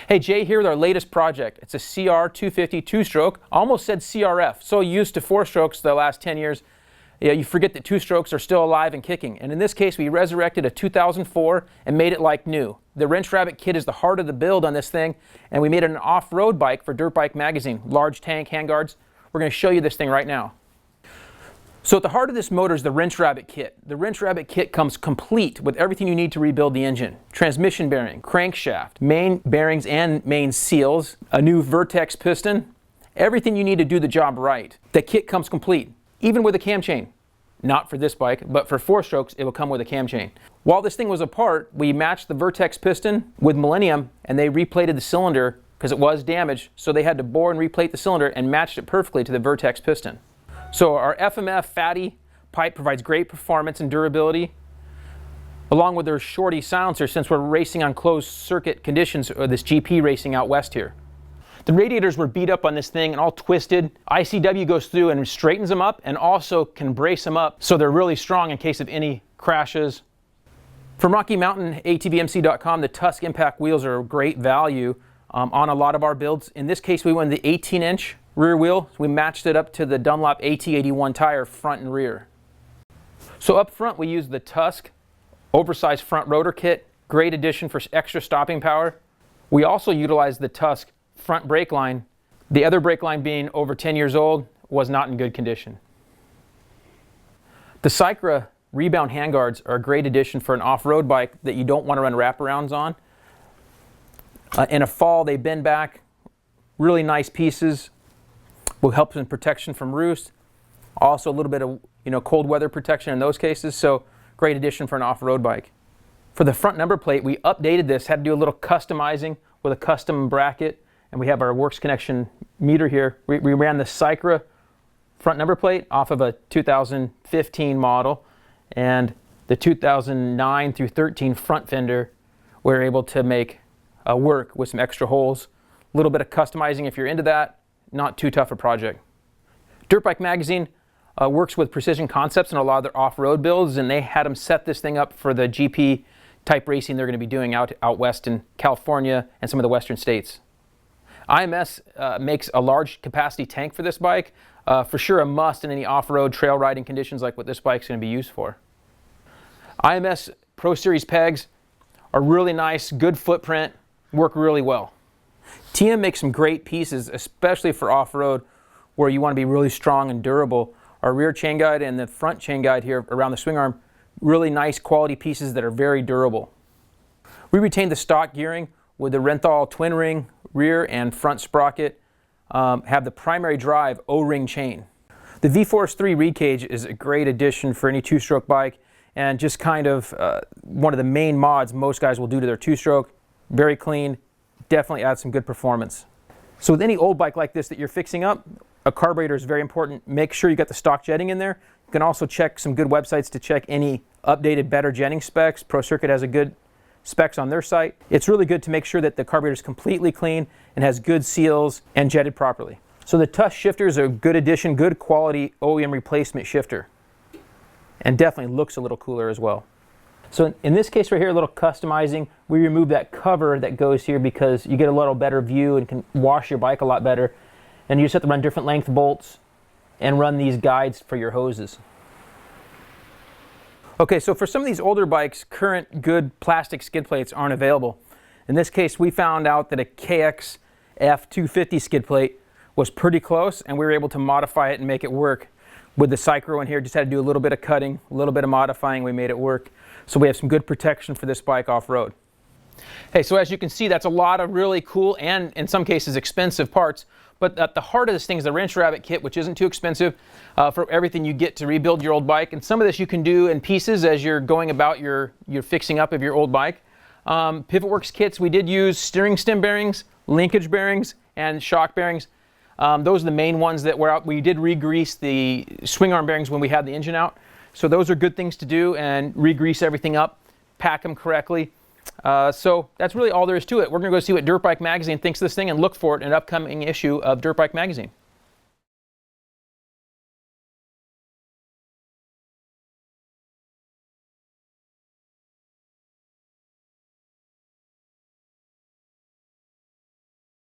Hey, Jay here with our latest project. It's a CR250 two-stroke. Almost said CRF. So used to four-strokes the last 10 years, you forget that two-strokes are still alive and kicking. And in this case, we resurrected a 2004 and made it like new. The Wrench Rabbit kit is the heart of the build on this thing, and we made it an off-road bike for Dirt Bike Magazine. Large tank, handguards. We're going to show you this thing right now. So at the heart of this motor is the Wrench Rabbit kit. The Wrench Rabbit kit comes complete with everything you need to rebuild the engine. Transmission bearing, crankshaft, main bearings and main seals, a new Vertex piston, everything you need to do the job right. The kit comes complete, even with a cam chain. Not for this bike, but for four strokes, it will come with a cam chain. While this thing was apart, we matched the Vertex piston with Millennium, and they replated the cylinder because it was damaged, so they had to bore and replate the cylinder and matched it perfectly to the Vertex piston. So our FMF fatty pipe provides great performance and durability, along with their shorty silencer since we're racing on closed circuit conditions, or this GP racing out west here. The radiators were beat up on this thing and all twisted. ICW goes through and straightens them up and also can brace them up so they're really strong in case of any crashes. From Rocky Mountain, ATVMC.com, the Tusk impact wheels are a great value on a lot of our builds. In this case, we went the 18-inch rear wheel. We matched it up to the Dunlop AT81 tire front and rear. So up front we used the Tusk oversized front rotor kit, great addition for extra stopping power. We also utilized the Tusk front brake line. The other brake line, being over 10 years old, was not in good condition. The Cycra rebound handguards are a great addition for an off-road bike that you don't want to run wraparounds on. In a fall they bend back, really nice pieces. Will help in protection from roost. Also a little bit of cold weather protection in those cases, so great addition for an off-road bike. For the front number plate, we updated this, had to do a little customizing with a custom bracket, and we have our Works Connection meter here. We ran the Cycra front number plate off of a 2015 model, and the 2009 through 13 front fender we were able to make work with some extra holes. A little bit of customizing if you're into that. Not too tough a project. Dirt Bike Magazine works with Precision Concepts in a lot of their off-road builds, and they had them set this thing up for the GP type racing they're going to be doing out west in California and some of the western states. IMS makes a large capacity tank for this bike, for sure a must in any off-road trail riding conditions like what this bike's going to be used for. IMS Pro Series pegs are really nice, good footprint, work really well. TM makes some great pieces, especially for off-road where you want to be really strong and durable. Our rear chain guide and the front chain guide here around the swing arm, really nice quality pieces that are very durable. We retained the stock gearing with the Renthal twin ring rear and front sprocket, have the primary drive O-ring chain. The V-Force 3 reed cage is a great addition for any two-stroke bike, and just kind of one of the main mods most guys will do to their two-stroke. Very clean. Definitely adds some good performance. So with any old bike like this that you're fixing up, a carburetor is very important. Make sure you got the stock jetting in there. You can also check some good websites to check any updated, better jetting specs. Pro Circuit has a good specs on their site. It's really good to make sure that the carburetor is completely clean and has good seals and jetted properly. So the Tusk shifter is a good addition, good quality OEM replacement shifter, and definitely looks a little cooler as well. So in this case right here, a little customizing, we remove that cover that goes here because you get a little better view and can wash your bike a lot better. And you just have to run different length bolts and run these guides for your hoses. Okay, so for some of these older bikes, current good plastic skid plates aren't available. In this case, we found out that a KX F250 skid plate was pretty close, and we were able to modify it and make it work. With the Cycro in here, just had to do a little bit of cutting, a little bit of modifying, we made it work. So we have some good protection for this bike off-road. Hey, so as you can see, that's a lot of really cool and in some cases expensive parts. But at the heart of this thing is the Wrench Rabbit kit, which isn't too expensive for everything you get to rebuild your old bike. And some of this you can do in pieces as you're going about your fixing up of your old bike. PivotWorks kits, we did use steering stem bearings, linkage bearings, and shock bearings. Those are the main ones that were out. We did re-grease the swing arm bearings when we had the engine out. So those are good things to do, and re-grease everything up, pack them correctly. So that's really all there is to it. We're going to go see what Dirt Bike Magazine thinks of this thing and look for it in an upcoming issue of Dirt Bike Magazine.